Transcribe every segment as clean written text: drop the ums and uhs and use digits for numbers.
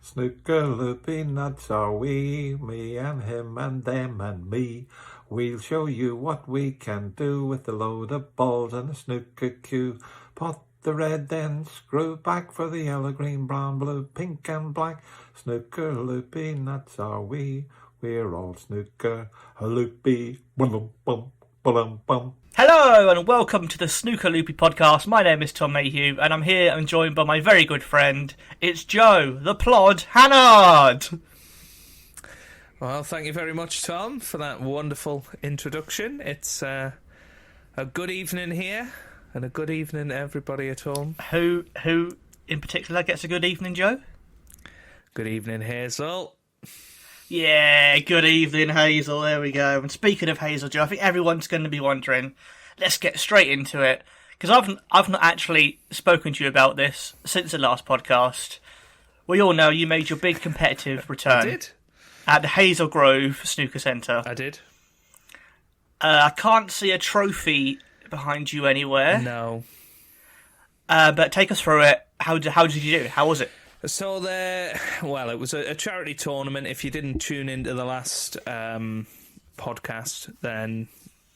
Snooker looping nuts are we, me and him and them and me. We'll show you what we can do with a load of balls and a snooker cue. Pot the red, then screw back for the yellow, green, brown, blue, pink and black. Snooker looping nuts are we, we're all snooker loopy. Bum bum bum bum. Hello and welcome to the Snooker Loopy podcast. My name is Tom Mayhew and I'm here and joined by my very good friend. It's Joe, the Plod Hannard. Well, thank you very much, Tom, for that wonderful introduction. It's a good evening here and a good evening to everybody at home. Who in particular gets a good evening, Joe? Good evening, Hazel. Yeah, good evening, Hazel. There we go. And speaking of Hazel, Joe, I think everyone's going to be wondering. Let's get straight into it because I've not actually spoken to you about this since the last podcast. We all know you made your big competitive return. I did. At the Hazel Grove Snooker Centre. I did. I can't see a trophy behind you anywhere. No. But take us through it. How did you do? How was it? So it was a charity tournament. If you didn't tune into the last podcast, then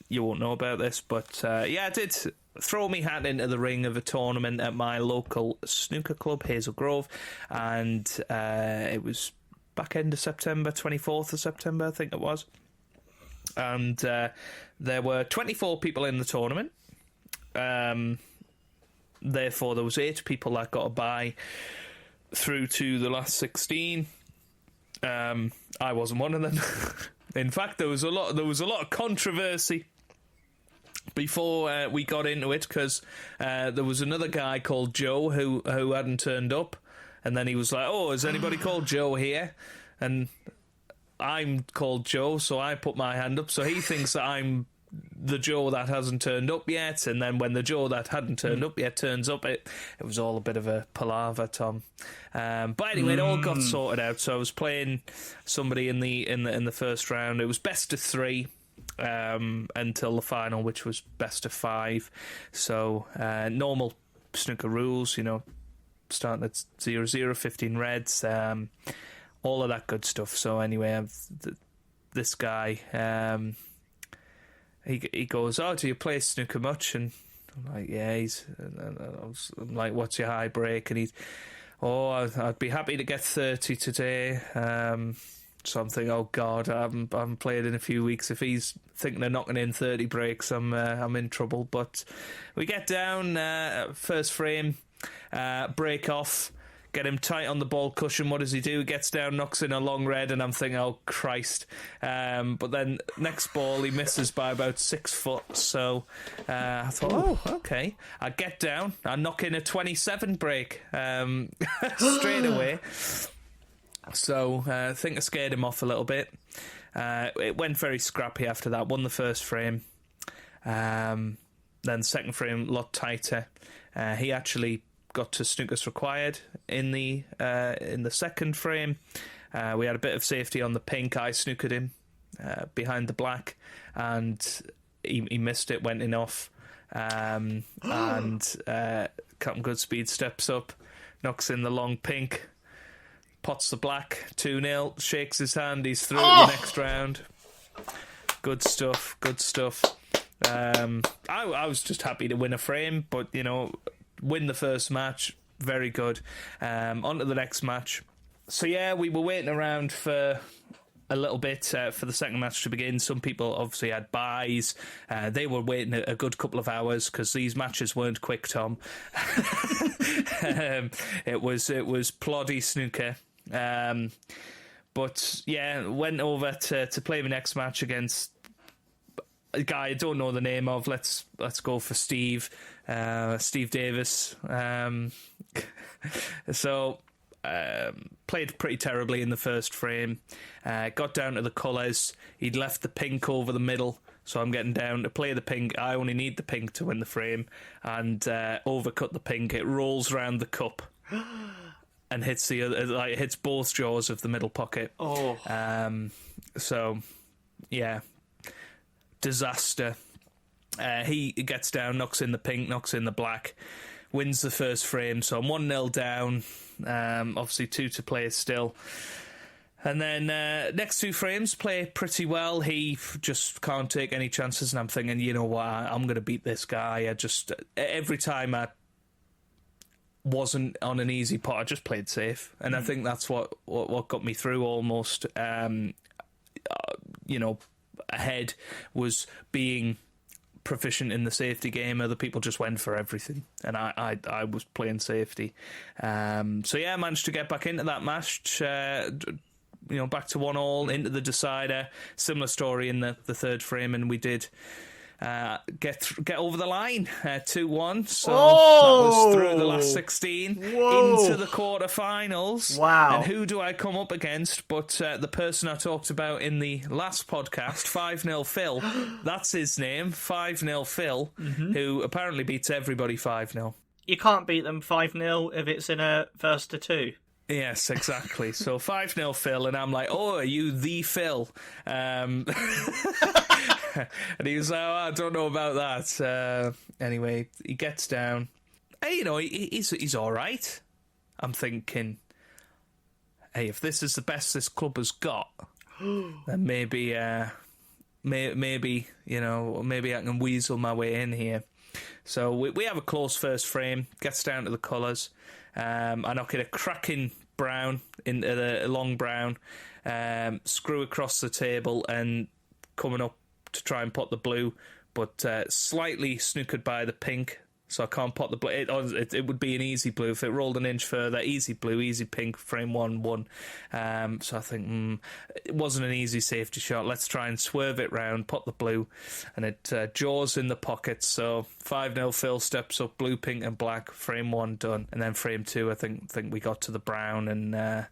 you won't know about this. But I did throw me hat into the ring of a tournament at my local snooker club, Hazel Grove, and it was back end of September, 24th of September, I think it was. And there were 24 people in the tournament. Therefore, there was 8 people that got a bye through to the last 16. I wasn't one of them. In fact, there was a lot of controversy before we got into it because there was another guy called Joe who hadn't turned up, and then he was like, "Oh, is anybody called Joe here?" And I'm called Joe, so I put my hand up. So he thinks that I'm the Joe that hasn't turned up yet, and then when the Joe that hadn't turned up yet turns up, it was all a bit of a palaver, Tom. But anyway, it all got sorted out. So I was playing somebody in the first round. It was best of 3 until the final, which was best of 5. So normal snooker rules, starting at 0-0, 15 reds, all of that good stuff. So anyway, this guy. He goes, "Oh, do you play snooker much?" And I'm like, "Yeah." I'm like, "What's your high break?" And he's, "Oh, I'd be happy to get 30 today." So I'm thinking, "Oh God, I haven't played in a few weeks. If he's thinking of knocking in 30 breaks, I'm in trouble." But we get down, first frame, break off. Get him tight on the ball cushion. What does he do? He gets down, knocks in a long red, and I'm thinking, oh, Christ. But then next ball, he misses by about 6 foot. So I thought, oh, okay. I get down. I knock in a 27 break straight away. So I think I scared him off a little bit. It went very scrappy after that. Won the first frame. Then the second frame, a lot tighter. He actually got to snookers required in the second frame. We had a bit of safety on the pink. I snookered him behind the black, and he missed it, went in off. And Captain Goodspeed steps up, knocks in the long pink, pots the black, 2-0, shakes his hand, he's through to the next round. Good stuff. I was just happy to win a frame, but, win the first match, very good. On to the next match. So yeah, we were waiting around for a little bit for the second match to begin. Some people obviously had byes. They were waiting a good couple of hours because these matches weren't quick, Tom. It was ploddy snooker. But yeah, went over to play the next match against a guy I don't know the name of. Let's go for Steve Davis. So played pretty terribly in the first frame. Got down to the colours. He'd left the pink over the middle, so I'm getting down to play the pink. I only need the pink to win the frame, and overcut the pink. It rolls round the cup and hits hits both jaws of the middle pocket. Oh. So yeah, disaster. He gets down, knocks in the pink, knocks in the black. wins the first frame, so I'm 1-0 down. Obviously 2 to play still. And then next 2 frames play pretty well. He just can't take any chances, and I'm thinking, you know what, I'm going to beat this guy. Every time I wasn't on an easy pot, I just played safe, and I think that's what got me through almost. Ahead was being proficient in the safety game. Other people just went for everything, and I was playing safety. I managed to get back into that match. Back to 1-1 into the decider. Similar story in the third frame, and we did get over the line 2-1. So that was through the last 16 into the quarterfinals. Wow! And who do I come up against but the person I talked about in the last podcast, 5-0 Phil. That's his name, 5-0 Phil, who apparently beats everybody 5-0. You can't beat them 5-0 if it's in a first to 2. Yes, exactly. So 5-0 Phil, and I'm like, oh, are you the Phil? And he was like, oh, I don't know about that. Anyway, he gets down. Hey, he's all right. I'm thinking, hey, if this is the best this club has got, then maybe I can weasel my way in here. So we have a close first frame, gets down to the colours. I knock it a cracking brown into the long brown, screw across the table and coming up to try and pot the blue, but slightly snookered by the pink, so I can't pot the blue. It would be an easy blue if it rolled an inch further. Easy blue, easy pink, frame 1-1. So I think it wasn't an easy safety shot. Let's try and swerve it round, pot the blue, and it jaws in the pocket. So 5-0 Phil steps up, blue, pink and black, frame 1 done. And then frame 2, I think we got to the brown, and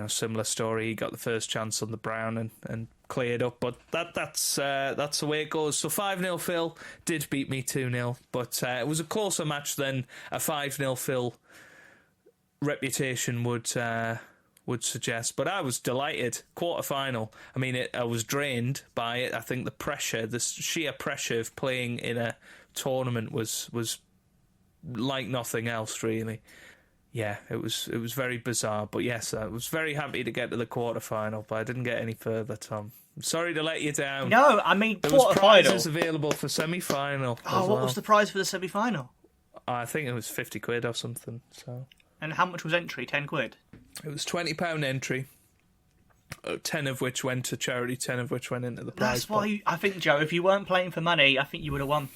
similar story. He got the first chance on the brown and cleared up, but that's the way it goes. So 5-0 Phil did beat me 2-0, but it was a closer match than a 5-0 Phil reputation would suggest. But I was delighted. Quarter-final. I mean, I was drained by it. I think the sheer pressure of playing in a tournament was like nothing else, really. Yeah, it was very bizarre, but yes, I was very happy to get to the quarter-final, but I didn't get any further, Tom. I'm sorry to let you down. No, I mean, there was quarter-final. prizes available for semi-final. What was the prize for the semi-final? I think it was 50 quid or something. So. And how much was entry? 10 quid? It was £20 entry, 10 of which went to charity, 10 of which went into the prize. That's why I think, Joe, if you weren't playing for money, I think you would have won.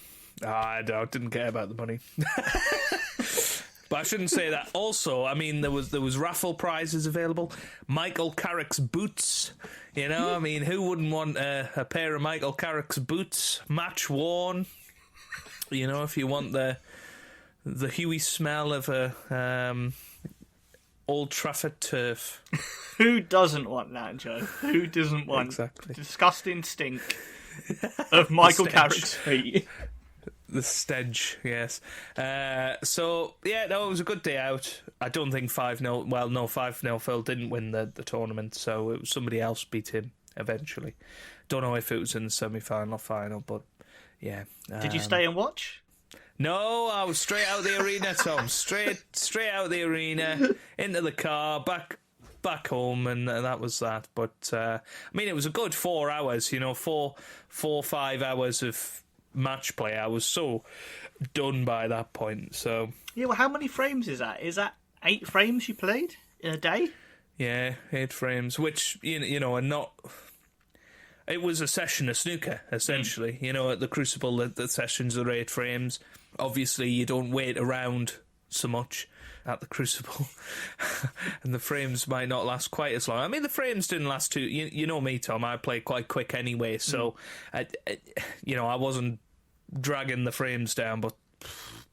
I didn't care about the money. But I shouldn't say that. Also, I mean, there was raffle prizes available. Michael Carrick's boots. I mean, who wouldn't want a pair of Michael Carrick's boots, match worn? If you want the Huey smell of a Old Trafford turf. Who doesn't want that, Joe? Who doesn't want exactly disgusting stink of Michael Carrick's feet? The stench, yes. It was a good day out. I don't think 5-0... Well, no, 5-0 Phil didn't win the tournament, so it was somebody else beat him eventually. Don't know if it was in the semi-final or final, but yeah. Did you stay and watch? No, I was straight out the arena, Tom. Straight out the arena, into the car, back home, and that was that. But, I mean, it was a good 4 hours, 5 hours of match play. I was so done by that point. So yeah, well, how many frames is that? Is that 8 frames you played in a day? Yeah, 8 frames, which are not. It was a session of snooker essentially. At the Crucible, the sessions are 8 frames. Obviously, you don't wait around so much at the Crucible, and the frames might not last quite as long. I mean, the frames didn't last too. You know me, Tom. I play quite quick anyway, so I wasn't dragging the frames down. But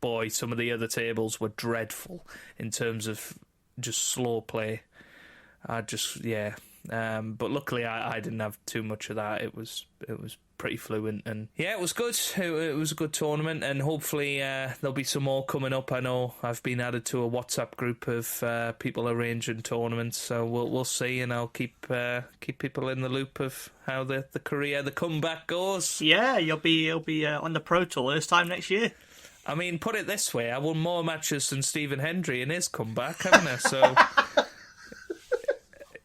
boy, some of the other tables were dreadful in terms of just slow play. But luckily, I didn't have too much of that. It was pretty fluent, and yeah, it was good. It was a good tournament, and hopefully there'll be some more coming up. I know I've been added to a WhatsApp group of people arranging tournaments, so we'll see, and I'll keep people in the loop of how the comeback goes. Yeah, you'll be on the Pro Tour this time next year. I mean, put it this way, I won more matches than Stephen Hendry in his comeback, haven't I? So,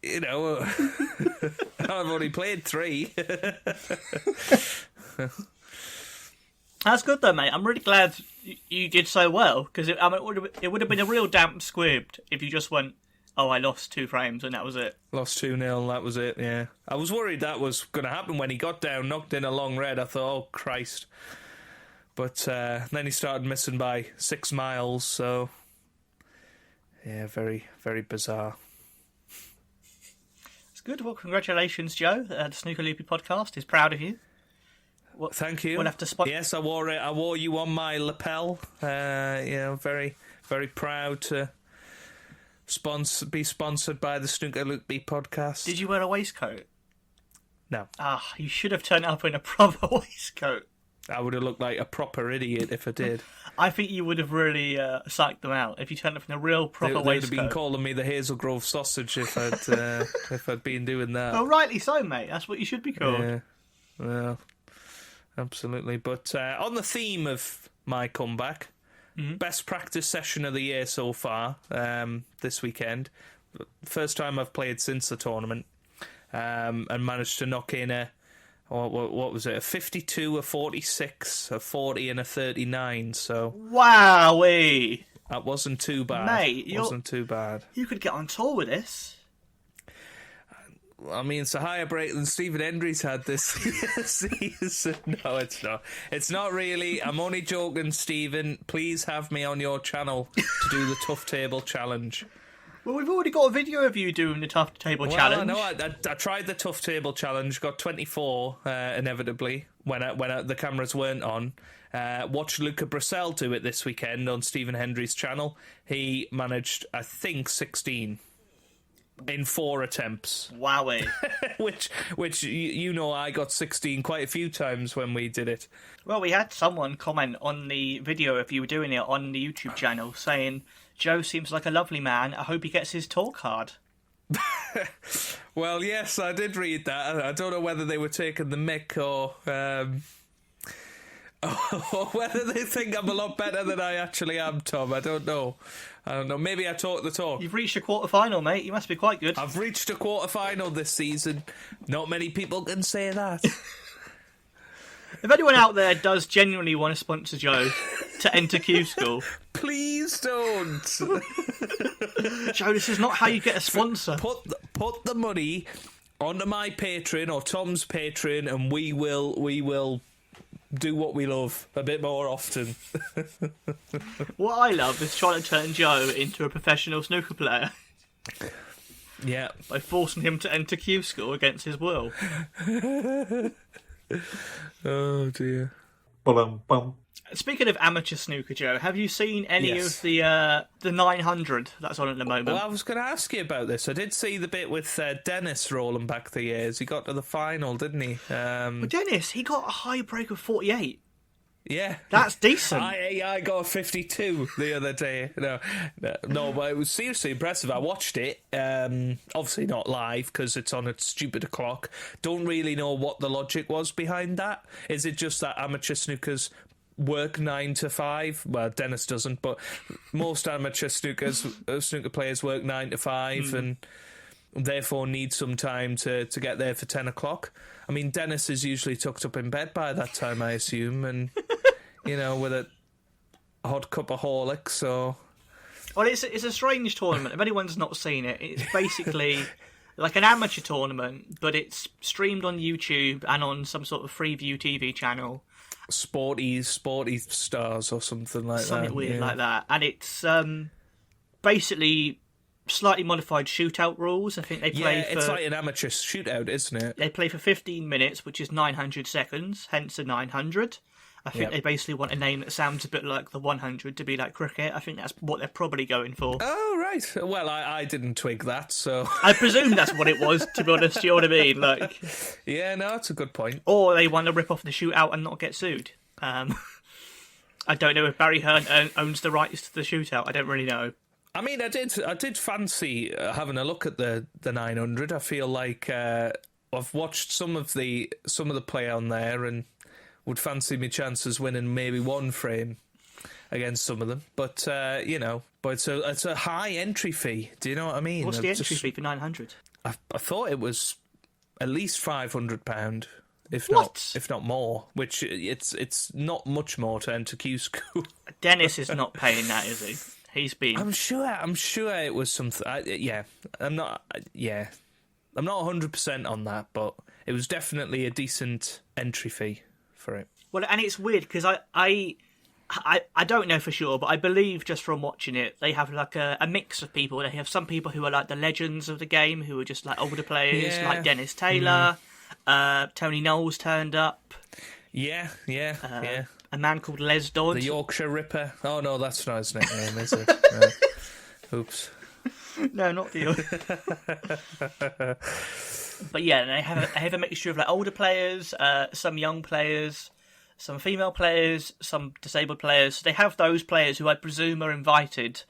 you know, I've only played 3. That's good though, mate. I'm really glad you did so well, because it would have been a real damp squib if you just went, oh, I lost 2 frames and that was it. Lost 2-0, that was it, yeah. I was worried that was going to happen when he got down, knocked in a long red. I thought, oh, Christ. But then he started missing by 6 miles, so... Yeah, very, very bizarre. It's good. Well, congratulations, Joe. The Snooker Loopy podcast is proud of you. Thank you. We'll have to spot. Yes, I wore it. I wore you on my lapel. Very, very proud to be sponsored by the Snooker Loopy podcast. Did you wear a waistcoat? No. You should have turned up in a proper waistcoat. I would have looked like a proper idiot if I did. I think you would have really psyched them out if you turned up in a real proper waistcoat. They'd have been calling me the Hazel Grove sausage if I'd been doing that. Well, rightly so, mate. That's what you should be called. Yeah. Well, absolutely. But on the theme of my comeback, best practice session of the year so far, this weekend. First time I've played since the tournament, and managed to knock in what was it? A 52, a 46, a 40, and a 39. So wowee, that wasn't too bad, mate. Wasn't too bad. You could get on tour with this. I mean, it's a higher break than Stephen Hendry's had this season. No, it's not. It's not really. I'm only joking, Stephen. Please have me on your channel to do the Tough Table Challenge. Well, we've already got a video of you doing the Tough Table Challenge. No, I tried the Tough Table Challenge, got 24, inevitably, when the cameras weren't on. Watched Luca Brissell do it this weekend on Stephen Hendry's channel. He managed, I think, 16. In 4 attempts. Wowee. which you know, I got 16 quite a few times when we did it. Well, we had someone comment on the video of you doing it on the YouTube channel saying, Joe seems like a lovely man. I hope he gets his tour card. Well, yes, I did read that. I don't know whether they were taking the mick or whether they think I'm a lot better than I actually am, Tom. I don't know. Maybe I talk the talk. You've reached a quarter-final, mate. You must be quite good. I've reached a quarter-final this season. Not many people can say that. If anyone out there does genuinely want to sponsor Joe to enter Q School... Please don't. Joe, this is not how you get a sponsor. Put the money onto my Patreon or Tom's Patreon, and we will do what we love a bit more often. What I love is trying to turn Joe into a professional snooker player. Yeah. By forcing him to enter Q School against his will. Oh dear. Bum. Speaking of amateur snooker, Joe, have you seen any of the 900 that's on at the moment? Well, I was going to ask you about this. I did see the bit with Dennis rolling back the years. He got to the final, didn't he? Well, Dennis, he got a high break of 48. Yeah. That's decent. I got a 52 the other day. No, but it was seriously impressive. I watched it, obviously not live because it's on a stupid o'clock. Don't really know what the logic was behind that. Is it just that amateur snookers work 9 to 5? Well, Dennis doesn't, but most amateur snooker players work 9 to 5 and therefore need some time to get there for 10 o'clock. I mean, Dennis is usually tucked up in bed by that time, I assume, and, you know, with a hot cup of Horlicks or... Well, it's a strange tournament. If anyone's not seen it, it's basically like an amateur tournament, but it's streamed on YouTube and on some sort of Freeview TV channel. Sporty stars or something like that. Something weird like that. And it's basically slightly modified shootout rules. I think they play it's like an amateur shootout, isn't it? They play for 15 minutes, which is 900 seconds, hence the 900. I think they basically want a name that sounds a bit like the 100 to be like cricket. I think that's what they're probably going for. Oh, right. Well, I didn't twig that, so... I presume that's what it was, to be honest, you know what I mean? Like, yeah, no, that's a good point. Or they want to rip off the shootout and not get sued. I don't know if Barry Hearn owns the rights to the shootout. I don't really know. I mean, I did fancy having a look at the 900. I feel like I've watched some of the play on there and would fancy my chances winning maybe one frame. against some of them. But but it's a high entry fee. Do you know what I mean? What's the entry fee for 900? I thought it was at least £500, if not more. Which it's not much more to enter Q School. Dennis is not paying that, is he? He's been. I'm sure it was something. I'm not 100% on that, but it was definitely a decent entry fee for it. Well, and it's weird because I don't know for sure, but I believe just from watching it, they have like a mix of people. They have some people who are like the legends of the game, who are just like older players, like Dennis Taylor. Tony Knowles turned up. Yeah. A man called Les Dodd. The Yorkshire Ripper. Oh, no, that's not his nickname, is it? No. Oops. No, not the other. But yeah, they have a mixture of like older players, some young players, some female players, some disabled players. They have those players who I presume are invited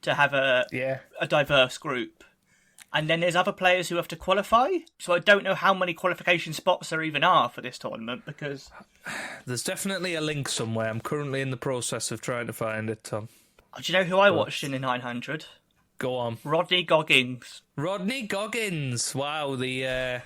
to have a diverse group. And then there's other players who have to qualify. So I don't know how many qualification spots there even are for this tournament, because there's definitely a link somewhere. I'm currently in the process of trying to find it, Tom. Do you know who I watched in the 900? Go on. Rodney Goggins. Rodney Goggins. Wow, the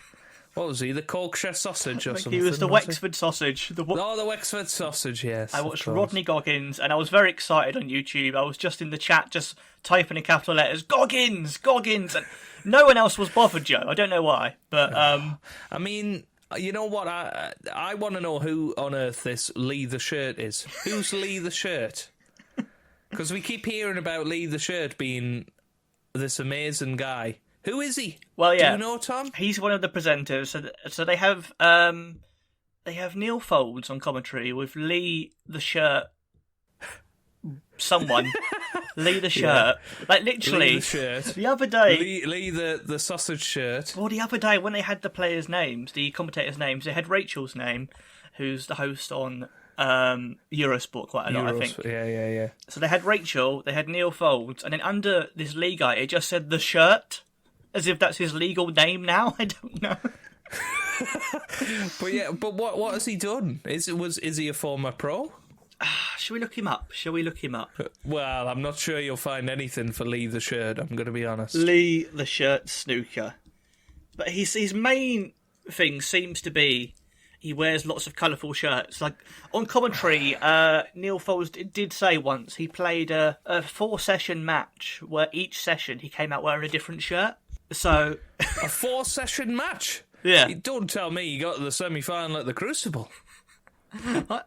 what was he? The Yorkshire sausage or something? He was the Wexford sausage. The Wexford sausage, yes. I watched Rodney Goggins, and I was very excited on YouTube. I was just in the chat, just typing in capital letters, Goggins, and no one else was bothered, Joe. I don't know why, but I mean, you know what? I want to know who on earth this Lee the Shirt is. Who's Lee the Shirt? Because we keep hearing about Lee the Shirt being this amazing guy. Who is he? Well, yeah. Do you know, Tom? He's one of the presenters. So they have Neil Folds on commentary with Lee the Shirt. Someone. Lee the Shirt. Yeah. Like, literally. Lee the Shirt. The other day. Lee the sausage shirt. Well, the other day, when they had the players' names, the commentators' names, they had Rachel's name, who's the host on Eurosport quite a lot, I think. Yeah. So they had Rachel, they had Neil Folds, and then under this Lee guy, it just said The Shirt. As if that's his legal name now. I don't know. but what has he done? Is he a former pro? Shall we look him up? Well, I'm not sure you'll find anything for Lee the Shirt, I'm going to be honest. Lee the Shirt Snooker. But his main thing seems to be he wears lots of colourful shirts. Like, on commentary, Neil Folds did say once he played a 4-session match where each session he came out wearing a different shirt. So a 4-session match? Yeah. Don't tell me you got to the semi-final at the Crucible.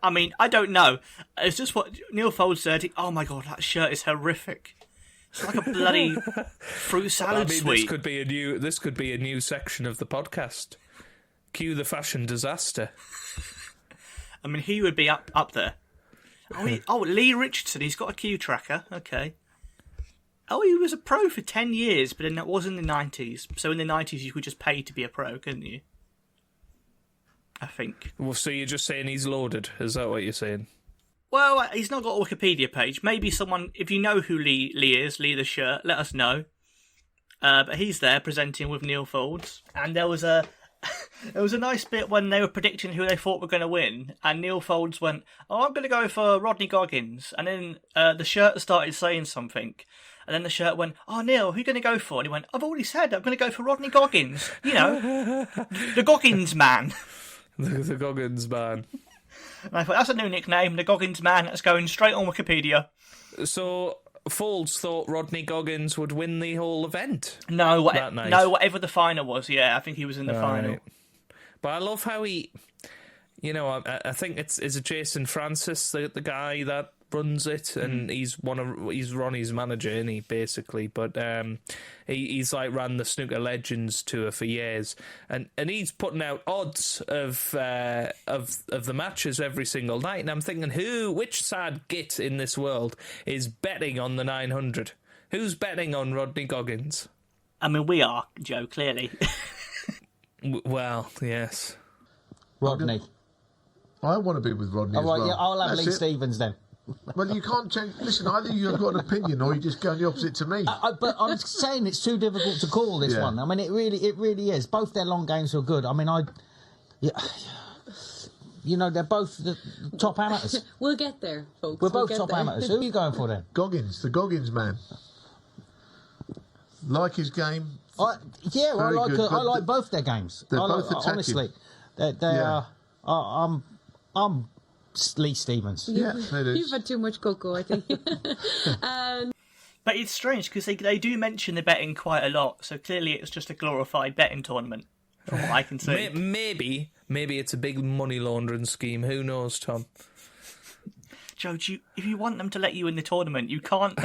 I mean, I don't know. It's just what Neil Folds said. Oh my god, that shirt is horrific. It's like a bloody fruit salad sweet. This could be a new section of the podcast. Cue the fashion disaster. I mean, he would be up there. Lee Richardson. He's got a Q tracker. Okay. Oh, he was a pro for 10 years, but then that was in the 90s. So in the 90s, you could just pay to be a pro, couldn't you? I think. Well, so you're just saying he's loaded? Is that what you're saying? Well, he's not got a Wikipedia page. Maybe someone, if you know who Lee is, Lee the Shirt, let us know. But he's there presenting with Neil Folds. And there was a nice bit when they were predicting who they thought were going to win. And Neil Folds went, I'm going to go for Rodney Goggins. And then the Shirt started saying something. And then the Shirt went, Neil, who are you going to go for? And he went, I've already said I'm going to go for Rodney Goggins. You know, the Goggins man. The Goggins man. And I thought, that's a new nickname, the Goggins man. That's going straight on Wikipedia. So Folds thought Rodney Goggins would win the whole event? No, whatever the final was, yeah. I think he was in the final. But I love how he... You know, I think it's Jason Francis, the guy that runs it, and he's Ronnie's manager, isn't he, basically? But he's like ran the Snooker Legends tour for years, and he's putting out odds of the matches every single night. And I'm thinking, which sad git in this world is betting on the 900? Who's betting on Rodney Goggins? I mean, we are, Joe, clearly. Well, yes. Rodney. I want to be with Rodney as well. Yeah, I'll have Lee Stevens then. Well, you can't change. Listen, either you've got an opinion or you're just going the opposite to me. But I'm saying it's too difficult to call this one. I mean, it really is. Both their long games were good. I mean, you know, they're both the top amateurs. We'll get there, folks. We're We'll both get top there. amateurs. Who are you going for then? Goggins, the Goggins man. Like his game. I Very like good, but like both their games. they're both attacking. Honestly, they Yeah. are. I'm Lee Stevens. Yeah, it is. You've had too much cocoa, I think. But it's strange because they do mention the betting quite a lot, so clearly it's just a glorified betting tournament, from what I can see. Maybe it's a big money laundering scheme. Who knows, Tom? Joe, if you want them to let you in the tournament, you can't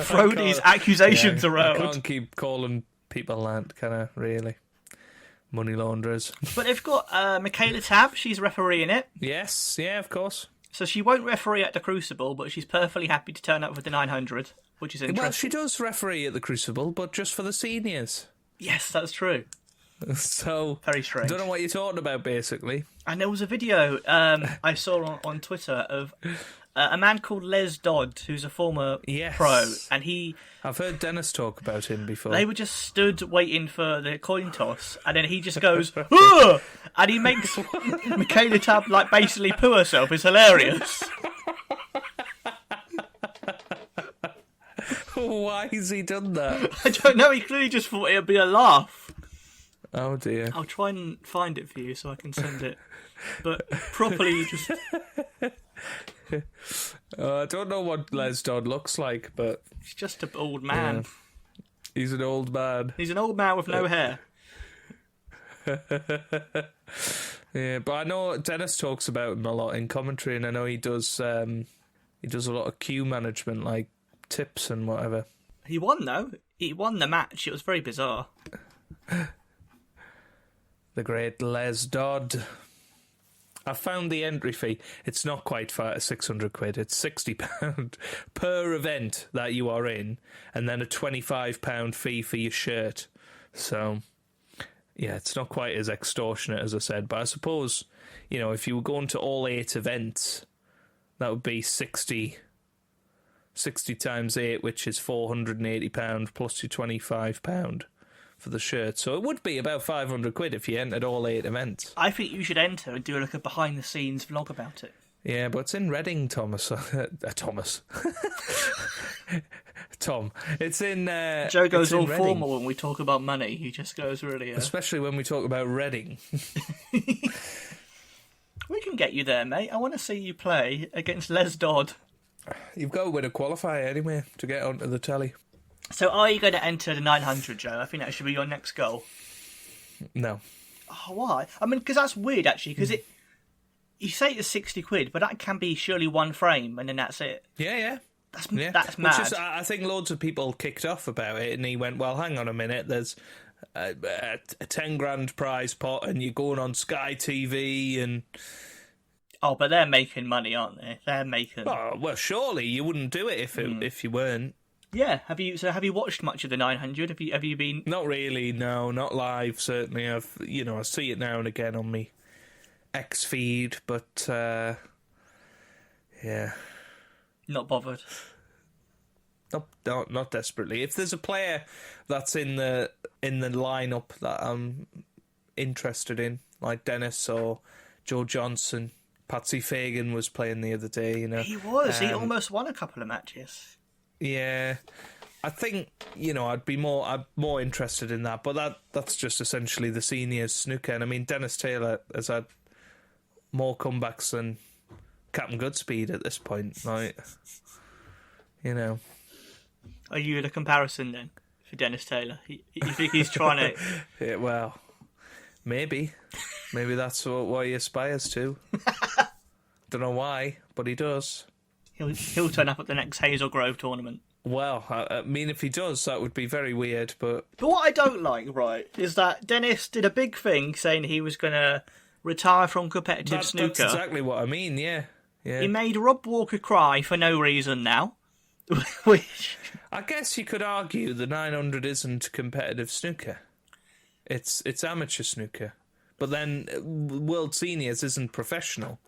throw these accusations around. I can't keep calling people that, can I, really? Money launderers. But they've got Michaela Tabb, she's refereeing it. Yes, yeah, of course. So she won't referee at the Crucible, but she's perfectly happy to turn up for the 900, which is interesting. Well, she does referee at the Crucible, but just for the seniors. Yes, that's true. So, Very strange. I don't know what you're talking about, basically. And there was a video I saw on Twitter of a man called Les Dodd, who's a former Yes. pro, and I've heard Dennis talk about him before. they were just stood waiting for the coin toss, and then he just goes, "Ugh!" and he makes Michaela Tabb like basically poo herself. It's hilarious. Why has he done that? I don't know. He clearly just thought it'd be a laugh. Oh dear. I'll try and find it for you so I can send it, but properly just. I don't know what Les Dodd looks like, but He's just an old man. he's an old man. He's an old man with no hair. Yeah, but I know Dennis talks about him a lot in commentary, and I know he does a lot of cue management, like tips and whatever. He won though. He won the match. It was very bizarre. The great Les Dodd. I found the entry fee. It's not quite £600. It's £60 per event that you are in, and then a £25 fee for your shirt. So, yeah, it's not quite as extortionate as I said. But I suppose, if you were going to all 8 events, that would be 60 times 8, which is £480 plus your £25 for the shirt. So it would be about £500 if you entered all 8 events. I think you should enter and do like a behind the scenes vlog about it. Yeah, but it's in Reading, Thomas. Thomas. Tom. It's in... Joe goes it's in all Reading. formal when we talk about money. He just goes really... Especially when we talk about Reading. We can get you there, mate. I want to see you play against Les Dodd. You've got to win a qualifier anyway to get onto the telly. So are you going to enter the 900, Joe? I think that should be your next goal. No. Oh, why? I mean, because that's weird, actually, because you say it's £60, but that can be surely one frame, and then that's it. Yeah. That's Which mad. is, I think loads of people kicked off about it, and he went, well, hang on a minute, there's a 10 grand prize pot, and you're going on Sky TV, and... Oh, but they're making money, aren't they? They're making... Oh, well, surely you wouldn't do it if you weren't. Yeah. Have you watched much of the 900? Have you been... Not really, no, not live, certainly. I see it now and again on me X feed, but, yeah. Not bothered? Not desperately. If there's a player that's in the lineup that I'm interested in, like Dennis or Joe Johnson, Patsy Fagan was playing the other day, He was. He almost won a couple of matches. Yeah, I think I'm more interested in that, but that's just essentially the seniors snooker. And I mean, Dennis Taylor has had more comebacks than Captain Goodspeed at this point. Like, Are you in a comparison then for Dennis Taylor? You think he's trying to? Yeah, well, maybe that's what he aspires to. Don't know why, but he does. He'll turn up at the next Hazel Grove tournament. Well, I mean, if he does, that would be very weird, but... But what I don't like, right, is that Dennis did a big thing saying he was going to retire from competitive snooker. That's exactly what I mean, yeah. He made Rob Walker cry for no reason now. Which... I guess you could argue the 900 isn't competitive snooker. It's amateur snooker. But then World Seniors isn't professional,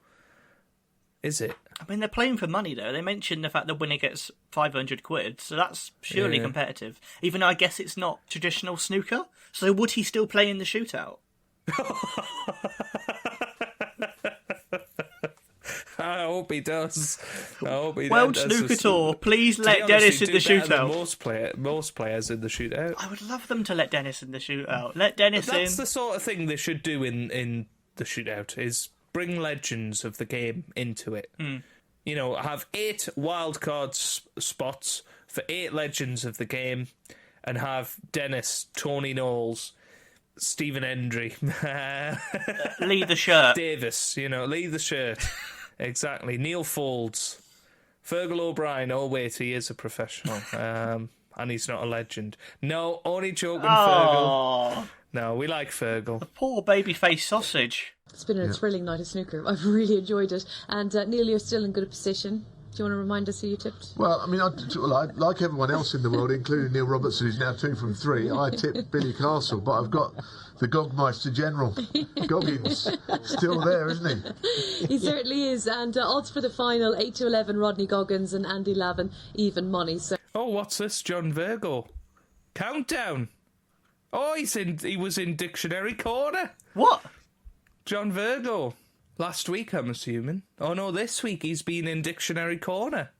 is it? I mean, they're playing for money, though. They mentioned the fact the winner gets £500, so that's surely competitive. Even though I guess it's not traditional snooker. So would he still play in the shootout? hope he does. I hope he World does. Snooker Tour, please To be let honest, Dennis he'd in the do better than shootout. most players in the shootout. I would love them to let Dennis in the shootout. Let Dennis in. That's the sort of thing they should do in the shootout, is bring legends of the game into it. You know, have 8 wildcard spots for 8 legends of the game, and have Dennis, Tony Knowles, Stephen Hendry, Leave the shirt. Davis, leave the shirt. Exactly. Neil Folds, Fergal O'Brien. Oh wait, he is a professional, and he's not a legend. No, only joking, Fergal. Oh, No, we like Fergal. poor baby-faced sausage. It's been a thrilling night of snooker. I've really enjoyed it. And Neil, you're still in good position. Do you want to remind us who you tipped? Well, I mean, like everyone else in the world, including Neil Robertson, who's now 2 from 3, I tipped Billy Castle, but I've got the Gogmeister General, Goggins, still there, isn't he? He certainly is. And odds for the final, 8-11, Rodney Goggins and Andy Lavin, even money. So Oh, what's this, John Virgo? Countdown. Oh, he was in Dictionary Corner. What? John Virgo. Last week, I'm assuming. Oh no, this week he's been in Dictionary Corner.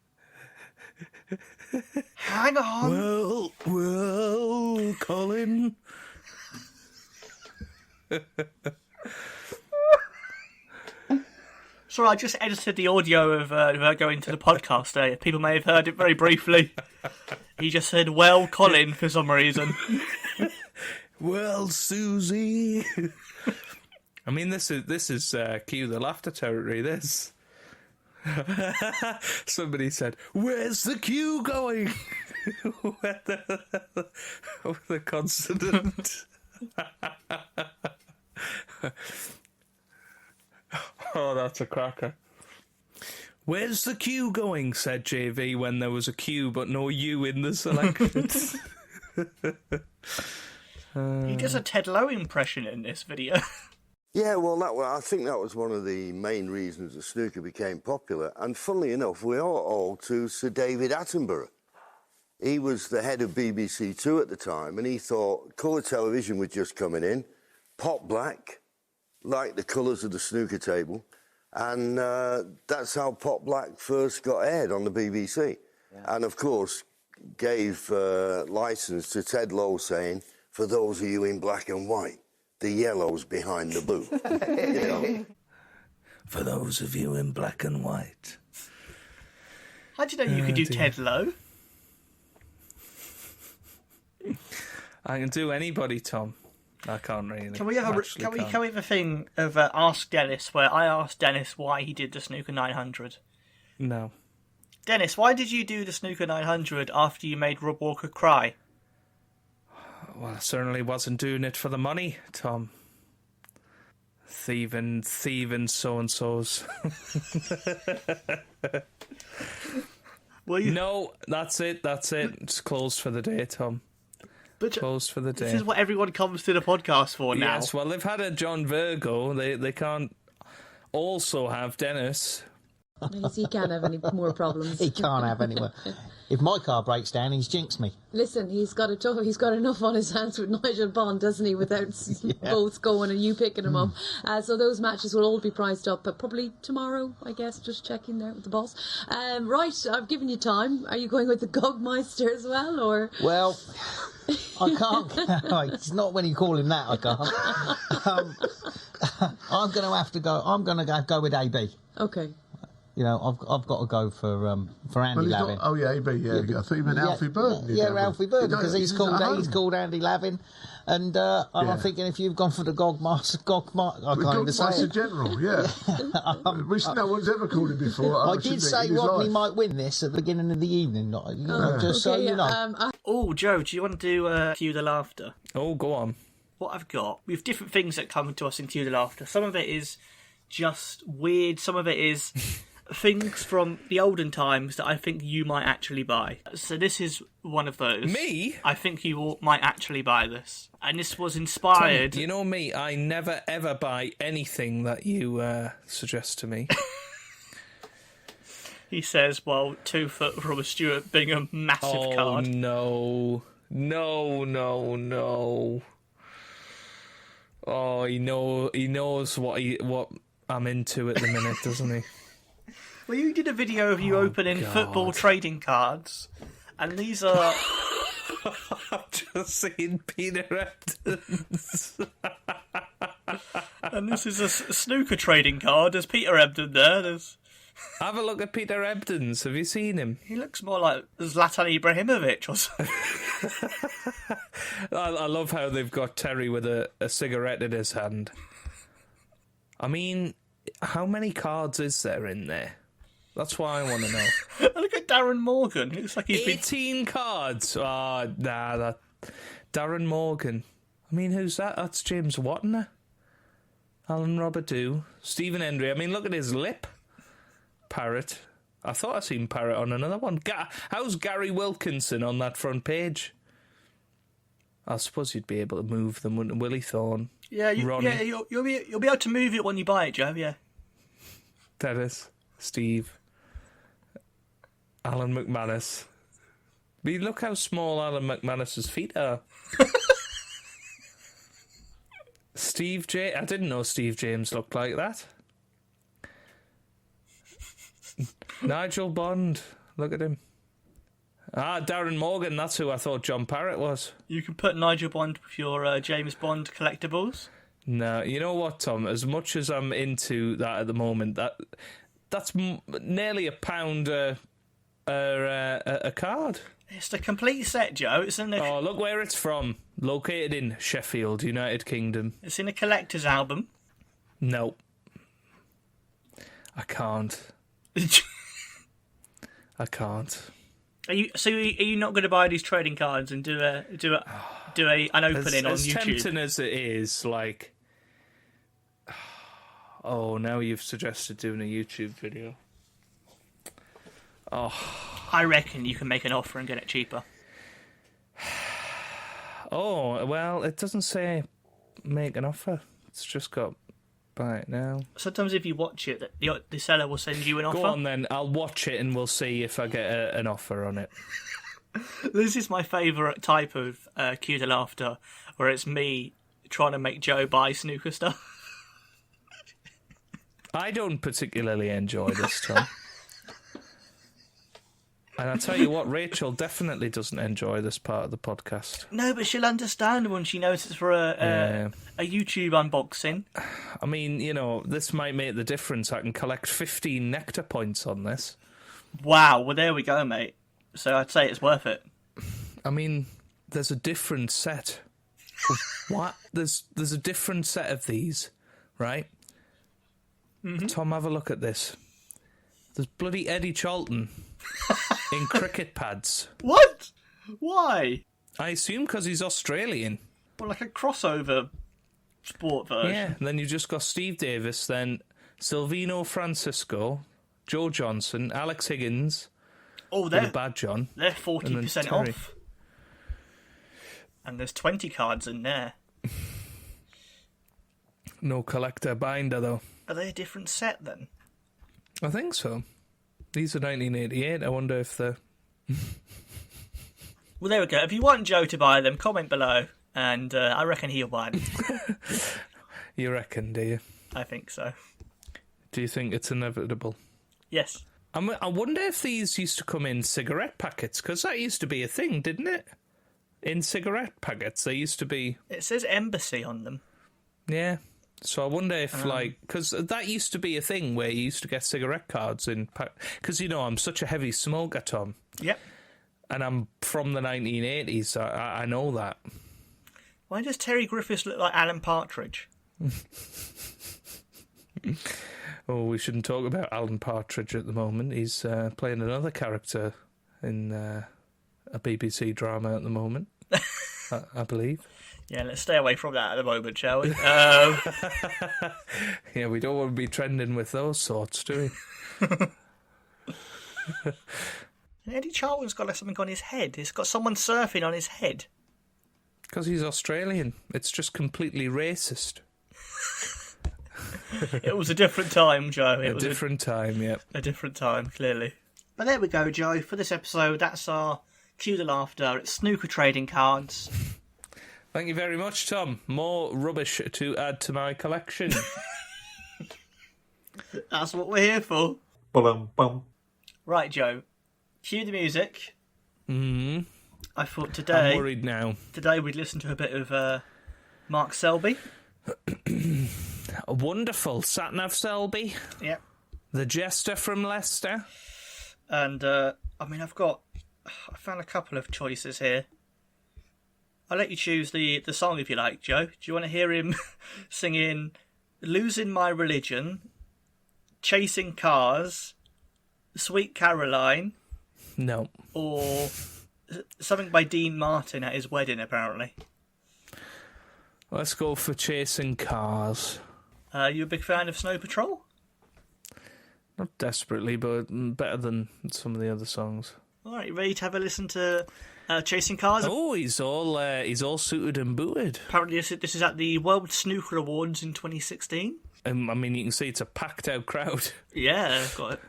Hang on. Well, Colin. Sorry, I just edited the audio of going to the podcast there. People may have heard it very briefly. He just said, well, Colin, for some reason. Well, Susie. I mean, this is cue the laughter territory, this. Somebody said, where's the cue going? With the consonant. Oh, that's a cracker. Where's the cue going, said JV when there was a cue but no U in the selection. He does a Ted Lowe impression in this video. Yeah, well, I think that was one of the main reasons that snooker became popular. And funnily enough, we are all to Sir David Attenborough. He was the head of BBC Two at the time, and he thought colour television was just coming in, pot black, like the colours of the snooker table, and that's how pot black first got aired on the BBC. Yeah. And, of course, gave licence to Ted Lowe saying, for those of you in black and white, the yellow's behind the blue. You know? For those of you in black and white. How do you know you could do Ted Lowe? I can do anybody, Tom. I can't really. Can we have a thing of Ask Dennis, where I asked Dennis why he did the Snooker 900? No. Dennis, why did you do the Snooker 900 after you made Rob Walker cry? Well, I certainly wasn't doing it for the money, Tom. Thieving so-and-sos. No, that's it. It's closed for the day, Tom. Closed for the day. This is what everyone comes to the podcast for now. Yes, well, they've had a John Virgo. They can't also have Dennis. he can't have any more problems. He can't have any more. If my car breaks down, he's jinxed me. Listen, he's got enough on his hands with Nigel Bond, doesn't he, without both going and you picking him up. So those matches will all be priced up, but probably tomorrow, I guess, just checking there with the boss. Right, I've given you time. Are you going with the Gogmeister as well, or...? Well, I can't. It's not when you call him that, I can't. I'm going to have to go. I'm going to go with AB. Okay. You know, I've got to go for Andy Lavin. Oh yeah, AB. Yeah, I thought you meant Alfie Burton. Yeah, Alfie Burton, because he's called Andy Lavin, and I'm thinking if you've gone for the Gogmaster, I can't even say Gogmaster it. General, yeah. Which no one's ever called him before. I did say Rodney might win this at the beginning of the evening, so you know. Oh, Joe, do you want to do Cue the Laughter? Oh, go on. What I've got, we have different things that come to us in Cue the Laughter. Some of it is just weird, some of it is things from the olden times that I think you might actually buy. So this is one of those. Me? I think you might actually buy this. And this was inspired... Tom, you know me, I never ever buy anything that you suggest to me. He says, well, 2 foot from a Stuart Bingham massive card. No. Oh, he knows what I'm into at the minute, doesn't he? Well, you did a video of you opening football trading cards, and these are... I've just seen Peter Ebdon's. And this is a snooker trading card. There's Peter Ebdon there. Have a look at Peter Ebdon's. Have you seen him? He looks more like Zlatan Ibrahimovic or something. I love how they've got Terry with a cigarette in his hand. I mean, how many cards is there in there? That's what I want to know. Look at Darren Morgan. It looks like he's 18 cards. That Darren Morgan. I mean, who's that? That's James Watner. Alan Roberdeau. Stephen Hendry. I mean, look at his lip. Parrot. I thought I seen Parrot on another one. How's Gary Wilkinson on that front page? I suppose you'd be able to move them, wouldn't you? Willie Thorne. Yeah, you'll be able to move it when you buy it, Joe. Yeah. That is Steve. Alan McManus. I mean, look how small Alan McManus's feet are. Steve J. I didn't know Steve James looked like that. Nigel Bond. Look at him. Darren Morgan. That's who I thought John Parrott was. You can put Nigel Bond with your James Bond collectibles. No, you know what, Tom? As much as I'm into that at the moment, that's nearly £1 a card. It's the complete set, Joe. It's in the... Oh, look where it's from. Located in Sheffield, United Kingdom. It's in a collector's album. No. I can't. I can't. Are you not going to buy these trading cards and do an opening on YouTube? As tempting as it is, like... Oh, now you've suggested doing a YouTube video. Oh... I reckon you can make an offer and get it cheaper. Oh, well, it doesn't say make an offer. It's just got buy it now. Sometimes if you watch it, the seller will send you an offer. Go on then, I'll watch it and we'll see if I get an offer on it. This is my favourite type of cue to laughter, where it's me trying to make Joe buy snooker stuff. I don't particularly enjoy this, Tom. And I tell you what, Rachel definitely doesn't enjoy this part of the podcast. No, but she'll understand when she knows it's for a YouTube unboxing. I mean, you know, this might make the difference. I can collect 15 nectar points on this. Wow, well, there we go, mate. So I'd say it's worth it. I mean, there's a different set. What? There's a different set of these, right? Mm-hmm. Tom, have a look at this. There's bloody Eddie Charlton in cricket pads. What? Why? I assume because he's Australian. Well, like a crossover sport version. Yeah, and then you just got Steve Davis, then Silvino Francisco, Joe Johnson, Alex Higgins. Oh, they're the bad John. They're 40% off. And there's 20 cards in there. No collector binder, though. Are they a different set, then? I think so. These are 1988. I wonder if they're... Well, there we go. If you want Joe to buy them, comment below, and I reckon he'll buy them. You reckon, do you? I think so. Do you think it's inevitable? Yes. I wonder if these used to come in cigarette packets, because that used to be a thing, didn't it? In cigarette packets, they used to be... It says Embassy on them. Yeah. So I wonder if, because that used to be a thing where you used to get cigarette cards in... Because, you know, I'm such a heavy smoker, Tom. Yep. And I'm from the 1980s, so I know that. Why does Terry Griffiths look like Alan Partridge? Oh, we shouldn't talk about Alan Partridge at the moment. He's playing another character in a BBC drama at the moment, I believe. Yeah, let's stay away from that at the moment, shall we? Yeah, we don't want to be trending with those sorts, do we? Eddie Charlton's got something on his head. He's got someone surfing on his head. Because he's Australian. It's just completely racist. It was a different time, Joe. It was a different time, yep. A different time, clearly. But there we go, Joe. For this episode, that's our cue to laughter. It's snooker trading cards. Thank you very much, Tom. More rubbish to add to my collection. That's what we're here for. Bum. Right, Joe. Cue the music. Mm. I thought today... I'm worried now. Today we'd listen to a bit of Mark Selby. A wonderful Satnav Selby. Yep. The jester from Leicester. And, I found a couple of choices here. I'll let you choose the song if you like, Joe. Do you want to hear him singing Losing My Religion, Chasing Cars, Sweet Caroline? No. Or something by Dean Martin at his wedding, apparently. Let's go for Chasing Cars. You a big fan of Snow Patrol? Not desperately, but better than some of the other songs. All right, you ready to have a listen to Chasing Cars? Oh, he's all suited and booted. Apparently this is at the World Snooker Awards in 2016. I mean, you can see it's a packed-out crowd. Yeah, they've got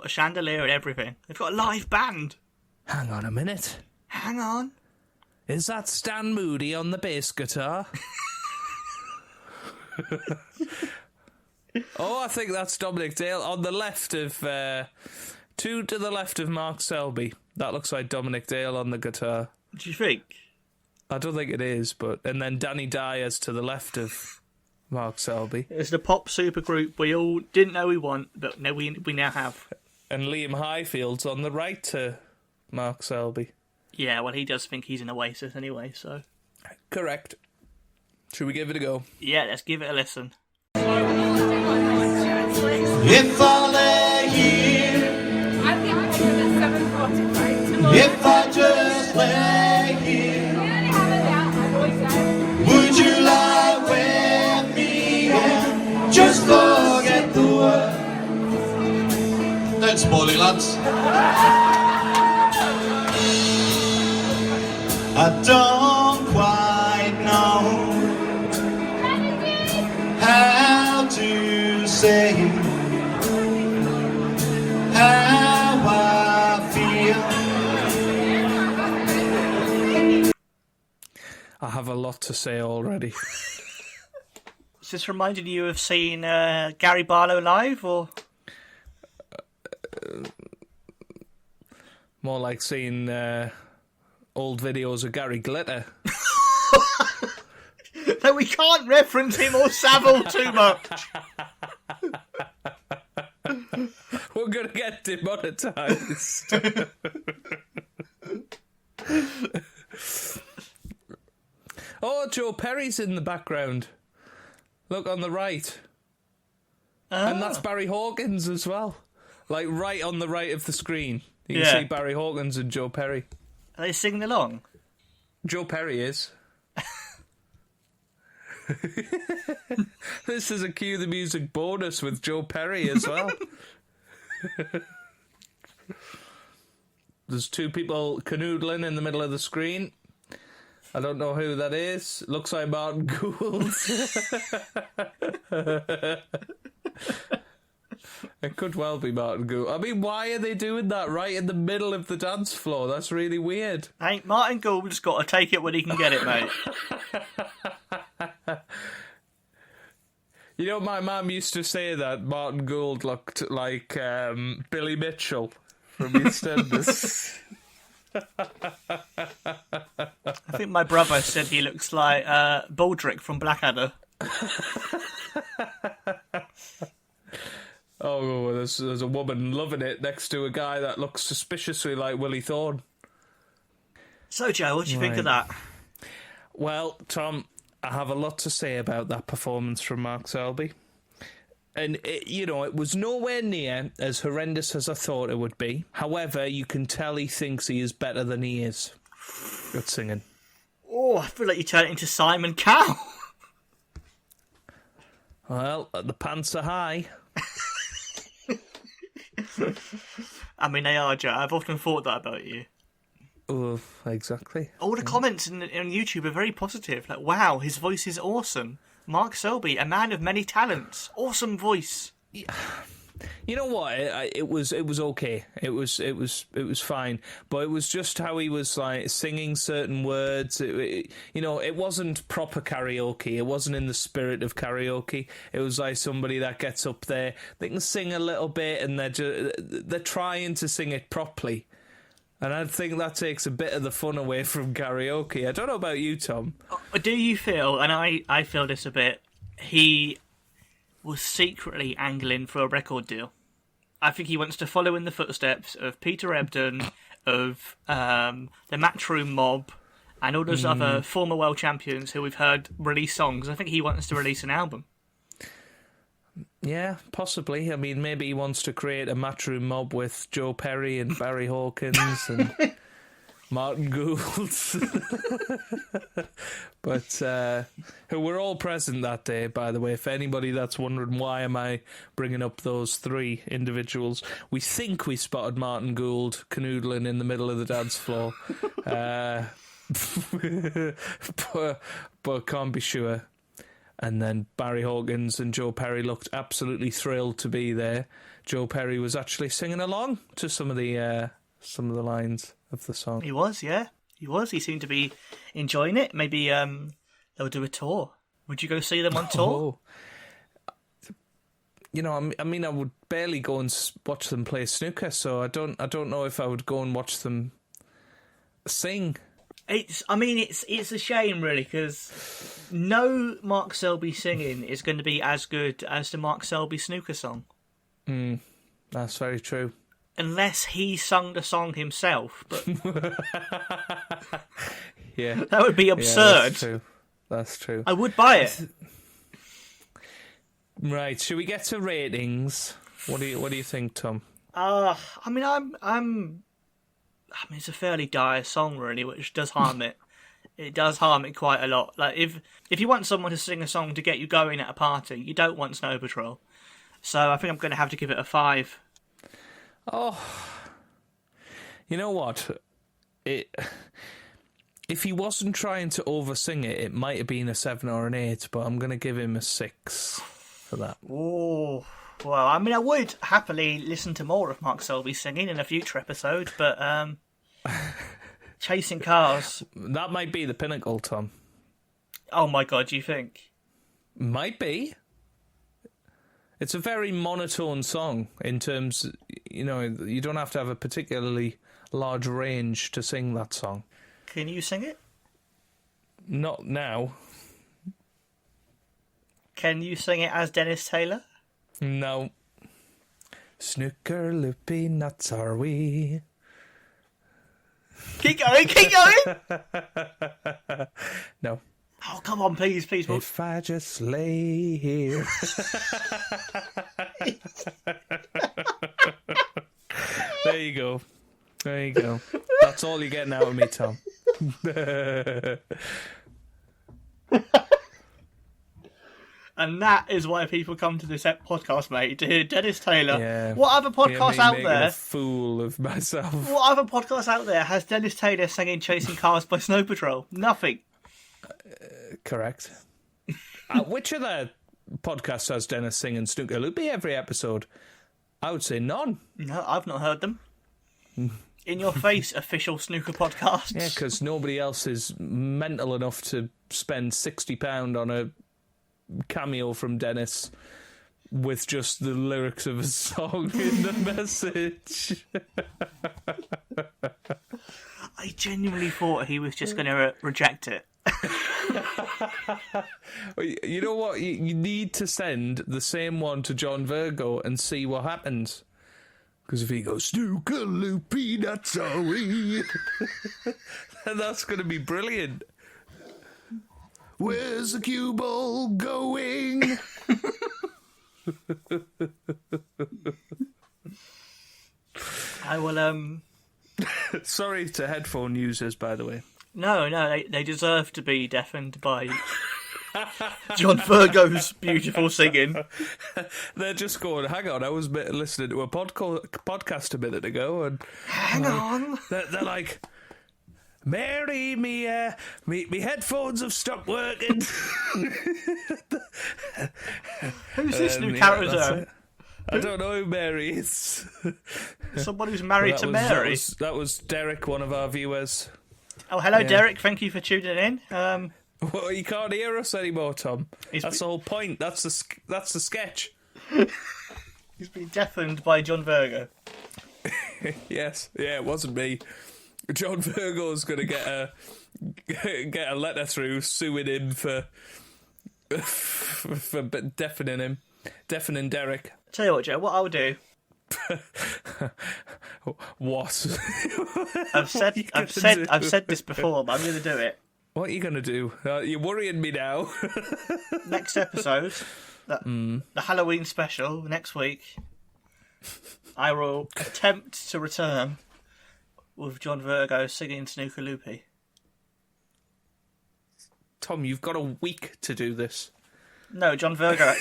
a chandelier and everything. They've got a live band. Hang on a minute. Hang on. Is that Stan Moody on the bass guitar? Oh, I think that's Dominic Dale on the left of... two to the left of Mark Selby. That looks like Dominic Dale on the guitar. Do you think? I don't think it is, but... And then Danny Dyer's to the left of Mark Selby. It's the pop supergroup we all didn't know we want, but no, we now have. And Liam Highfield's on the right to Mark Selby. Yeah, well, he does think he's an Oasis anyway, so... Correct. Should we give it a go? Yeah, let's give it a listen. If I lay here, if I just lay here, would you lie with me and just forget the world? Don't spoil it, lads. I don't quite know how to say how I feel. I have a lot to say already. Is this reminding you of seeing Gary Barlow live, or...? More like seeing old videos of Gary Glitter. No, we can't reference him or Savile too much. We're going to get demonetised. Oh, Joe Perry's in the background. Look on the right. And that's Barry Hawkins as well. Like right on the right of the screen. You can see Barry Hawkins and Joe Perry. Are they singing along? Joe Perry is. This is a Cue the Music bonus with Joe Perry as well. There's two people canoodling in the middle of the screen. I don't know who that is. Looks like Martin Gould. It could well be Martin Gould. I mean, why are they doing that right in the middle of the dance floor? That's really weird. Hey, Martin Gould's got to take it when he can get it, mate. You know, my mum used to say that Martin Gould looked like Billy Mitchell from EastEnders. I think my brother said he looks like Baldrick from Blackadder. Oh, there's a woman loving it next to a guy that looks suspiciously like Willie Thorne. So, Joe, what do you think of that? Well, Tom, I have a lot to say about that performance from Mark Selby. And, it was nowhere near as horrendous as I thought it would be. However, you can tell he thinks he is better than he is. Good singing. Oh, I feel like you turned it into Simon Cowell. Well, the pants are high. I mean, they are, Joe. I've often thought that about you. Oh, exactly. All the comments on YouTube are very positive. Like, wow, his voice is awesome. Mark Selby, a man of many talents. Awesome voice. You know what? It was okay. It was fine. But it was just how he was like singing certain words. It wasn't proper karaoke. It wasn't in the spirit of karaoke. It was like somebody that gets up there, they can sing a little bit, and they're trying to sing it properly. And I think that takes a bit of the fun away from karaoke. I don't know about you, Tom. Do you feel, and I feel this a bit, he was secretly angling for a record deal? I think he wants to follow in the footsteps of Peter Ebdon, of the Matchroom Mob, and all those other former world champions who we've heard release songs. I think he wants to release an album. Yeah, possibly. I mean, maybe he wants to create a Matchroom Mob with Joe Perry and Barry Hawkins and Martin Gould. But who were all present that day, by the way. If anybody that's wondering why am I bringing up those three individuals, we think we spotted Martin Gould canoodling in the middle of the dance floor. but can't be sure. And then Barry Hawkins and Joe Perry looked absolutely thrilled to be there. Joe Perry was actually singing along to some of the lines of the song. He was, yeah. He was. He seemed to be enjoying it. Maybe they'll do a tour. Would you go see them on tour? I mean, I would barely go and watch them play snooker, so I don't know if I would go and watch them sing. It's a shame, really, because no Mark Selby singing is going to be as good as the Mark Selby snooker song. That's very true. Unless he sung the song himself, but yeah, that would be absurd. Yeah, that's true. I would buy it. Right, should we get to ratings? What do you think, Tom? It's a fairly dire song, really, which does harm it. It does harm it quite a lot. Like if you want someone to sing a song to get you going at a party, you don't want Snow Patrol. So I think I'm going to have to give it a 5. Oh, you know what? If he wasn't trying to oversing it, it might have been a 7 or an 8, but I'm going to give him a 6 for that. Oh, well, I mean, I would happily listen to more of Mark Selby singing in a future episode, but Chasing Cars... That might be the pinnacle, Tom. Oh my God, do you think? Might be. It's a very monotone song in terms, you don't have to have a particularly large range to sing that song. Can you sing it? Not now. Can you sing it as Dennis Taylor? No. Snooker loopy nuts are we. Keep going, keep going! No. Oh, come on, please. If I just lay here. There you go. That's all you're getting out of me, Tom. And that is why people come to this podcast, mate, to hear Dennis Taylor. Yeah. What other podcast out there? A fool of myself. What other podcast out there has Dennis Taylor singing "Chasing Cars" by Snow Patrol? Nothing. Correct. Which other podcast has Dennis singing Snooker Loopy every episode? I would say none. No, I've not heard them. In your face, official snooker podcasts. Yeah, because nobody else is mental enough to spend £60 on a cameo from Dennis with just the lyrics of a song in the message. I genuinely thought he was just going to reject it. You know what? You need to send the same one to John Virgo and see what happens. Because if he goes, Snooker Loopy, that's are we, then that's going to be brilliant. Where's the cue ball going? I will, Sorry to headphone users, by the way. No, they deserve to be deafened by John Virgo's beautiful singing. They're just going, hang on, I was listening to a podcast a minute ago, and hang on. They're like, Mary, me headphones have stopped working. Who's this new character? I don't know who Mary is. Someone who's married to Mary. That was Derek, one of our viewers. Oh, hello, Derek. Thank you for tuning in. Well, you can't hear us anymore, Tom. That's the whole point. That's the sketch. He's been deafened by John Virgo. Yes. Yeah, it wasn't me. John Virgo's going to get a letter through suing him for deafening Derek. Tell you what, Joe, what I'll do. What? I've said this before, but I'm going to do it. What are you going to do? You're worrying me now. Next episode, the Halloween special next week, I will attempt to return with John Virgo singing Snooker Loopy. Tom, you've got a week to do this. No, John Virgo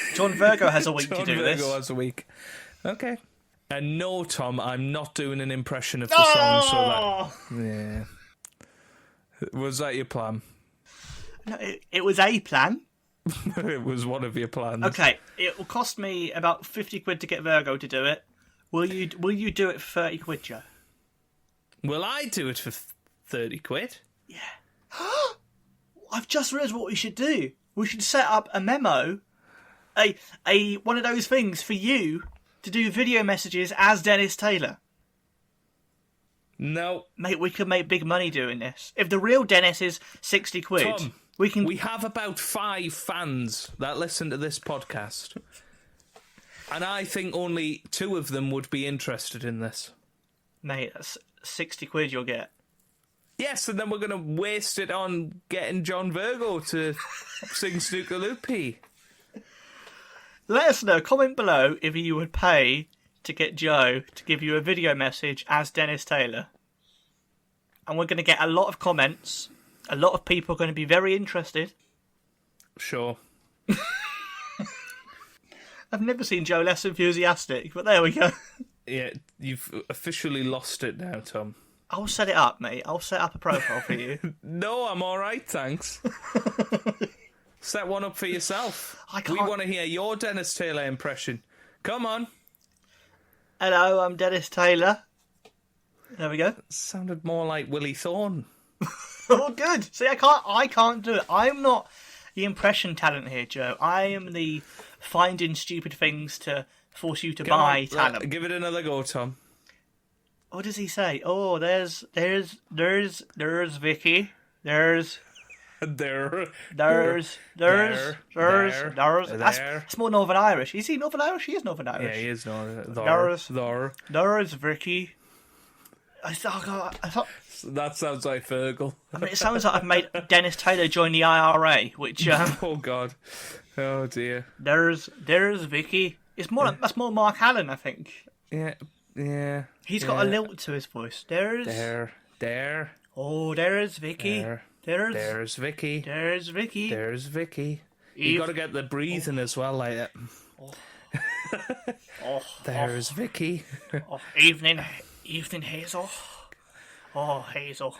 has a week to do this. John Virgo has a week. Okay. And no, Tom, I'm not doing an impression of the song, so that... Yeah. Was that your plan? No, it was a plan. It was one of your plans. Okay, it will cost me about 50 quid to get Virgo to do it. Will you do it for 30 quid, Joe? Will I do it for 30 quid? Yeah. I've just realised what we should do. We should set up a memo, a one of those things for you to do video messages as Dennis Taylor. No. Mate, we could make big money doing this. If the real Dennis is 60 quid, Tom, we We have about 5 fans that listen to this podcast. And I think only 2 of them would be interested in this. Mate, that's 60 quid you'll get. Yes, and then we're going to waste it on getting John Virgo to sing Snooker Loopy. Let us know, comment below if you would pay to get Joe to give you a video message as Dennis Taylor. And we're going to get a lot of comments. A lot of people are going to be very interested. Sure. I've never seen Joe less enthusiastic, but there we go. Yeah, you've officially lost it now, Tom. I'll set it up, mate. I'll set up a profile for you. No, I'm all right, thanks. Set one up for yourself. We want to hear your Dennis Taylor impression. Come on. Hello, I'm Dennis Taylor. There we go. Sounded more like Willie Thorne. Oh, good. See, I can't do it. I'm not the impression talent here, Joe. I am the finding stupid things to force you to buy talent. Give it another go, Tom. What does he say? Oh, there's Vicky. There's That's more Northern Irish. Is he Northern Irish? He is Northern Irish. Yeah, he is Northern. There's Vicky. I thought that sounds like Fergal. I mean, it sounds like I've made Dennis Taylor join the IRA, which oh God, oh dear. There's Vicky. That's more Mark Allen, I think. Yeah. He's got a lilt to his voice. There. Oh, there's Vicky. There's Vicky. There's Vicky. You got to get the breathing as well, like that. There's Vicky. Evening, Hazel. Oh, Hazel.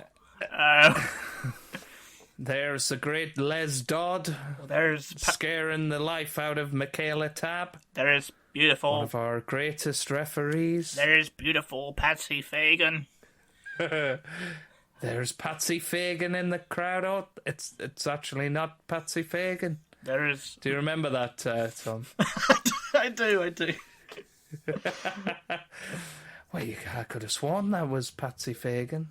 There's the great Les Dodd. There's scaring the life out of Michaela Tabb. There is beautiful. One of our greatest referees. There's beautiful Patsy Fagan. There's Patsy Fagan in the crowd. Oh, it's actually not Patsy Fagan. There is. Do you remember that, Tom? I do. Well, I could have sworn that was Patsy Fagan.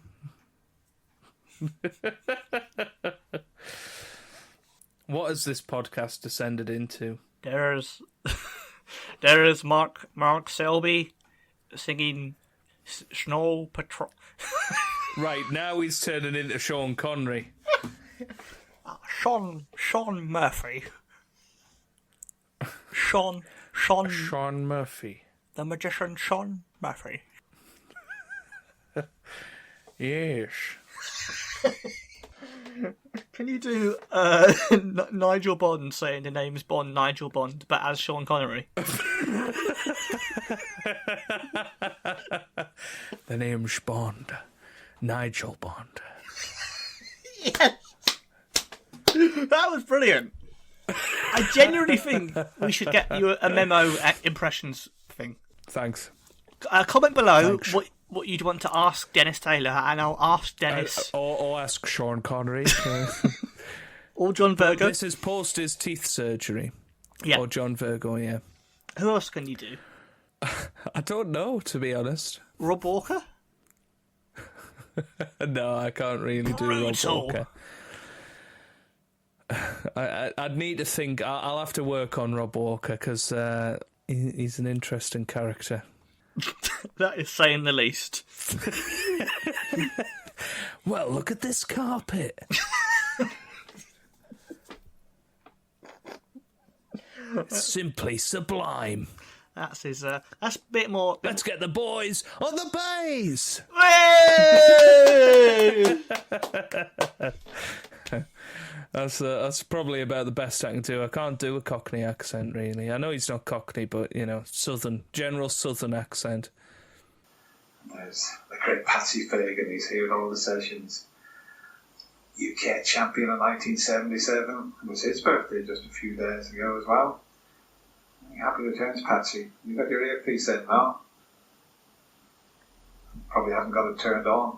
What has this podcast descended into? There is Mark Selby singing Snow Patrol. Right, now he's turning into Sean Connery. Sean Murphy. Sean Murphy. The magician Sean Murphy. Yes. Can you do Nigel Bond saying the name's Bond, Nigel Bond, but as Sean Connery? The name's Bond, Nigel Bond. Yes! That was brilliant. I genuinely think we should get you a memo at impressions thing. Thanks. Comment below Thanks. what you'd want to ask Dennis Taylor, and I'll ask Dennis Or ask Sean Connery. or John Virgo. This is post his teeth surgery. Yeah. Or John Virgo, yeah. Who else can you do? I don't know, to be honest. Rob Walker? No, I can't really do Rob Brutal. Walker. I'd need to think. I'll have to work on Rob Walker because he's an interesting character. That is saying the least. Well, look at this carpet. It's simply sublime. That's his. That's a bit more. Let's get the boys on the bays. That's probably about the best I can do. I can't do a Cockney accent, really. I know he's not Cockney, but, general Southern accent. There's the great Patsy Fagan, he's here at all the sessions. UK champion in 1977. It was his birthday just a few days ago as well. Happy returns, Patsy. You got your earpiece in now? Probably haven't got it turned on.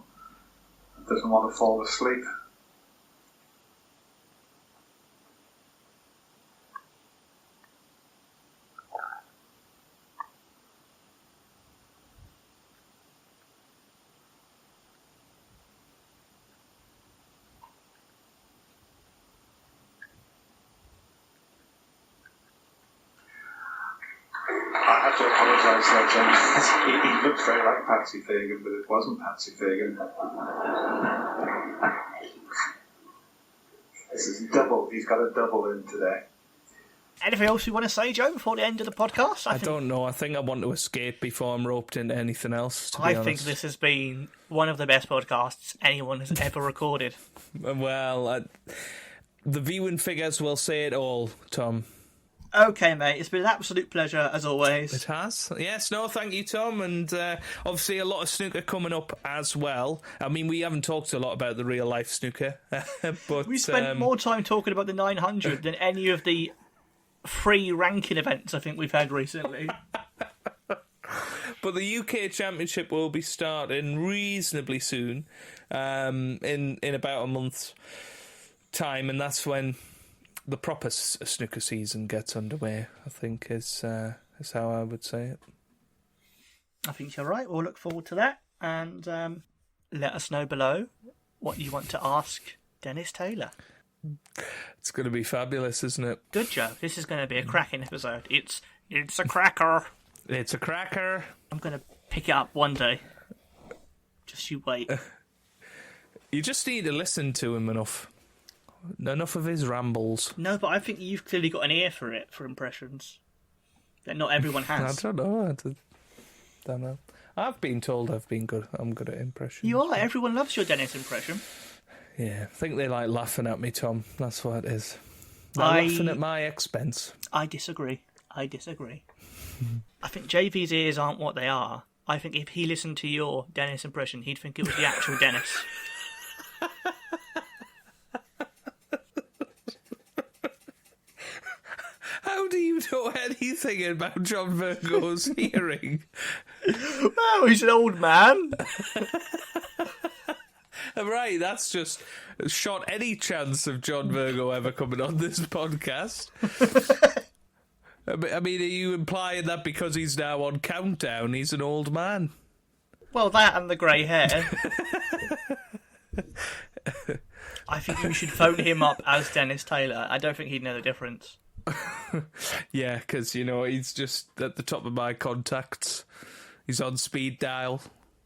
Doesn't want to fall asleep. I have to apologise there, James. He looked very like Patsy Fagan, but it wasn't Patsy Fagan. This is double. He's got a double in today. Anything else you want to say, Joe, before the end of the podcast? I don't know. I think I want to escape before I'm roped into anything else, to be honest. think this has been one of the best podcasts anyone has ever recorded. Well, the viewing figures will say it all, Tom. Okay, mate. It's been an absolute pleasure, as always. It has. Yes, no, thank you, Tom. And obviously a lot of snooker coming up as well. I mean, we haven't talked a lot about the real-life snooker. But We spent more time talking about the 900 than any of the free ranking events I think we've had recently. But the UK Championship will be starting reasonably soon, in about a month's time, and that's when the proper snooker season gets underway, I think, is how I would say it. I think you're right. We'll look forward to that. And let us know below what you want to ask Dennis Taylor. It's going to be fabulous, isn't it? Good, Joe. This is going to be a cracking episode. It's a cracker. It's a cracker. I'm going to pick it up one day. Just you wait. You just need to listen to him enough. Enough of his rambles. No, but I think you've clearly got an ear for it, for impressions. That not everyone has. I don't know. Don't know. I've been told I'm good at impressions. You are. Everyone loves your Dennis impression. Yeah, I think they like laughing at me, Tom. That's what it is. They're laughing at my expense. I disagree. I think JV's ears aren't what they are. I think if he listened to your Dennis impression, he'd think it was the actual Dennis. How do you know anything about John Virgo's hearing? Oh, he's an old man. Right, that's just shot any chance of John Virgo ever coming on this podcast. I mean, are you implying that because he's now on Countdown, he's an old man? Well, that and the grey hair. I think you should phone him up as Dennis Taylor. I don't think he'd know the difference. Yeah, because, he's just at the top of my contacts. He's on speed dial.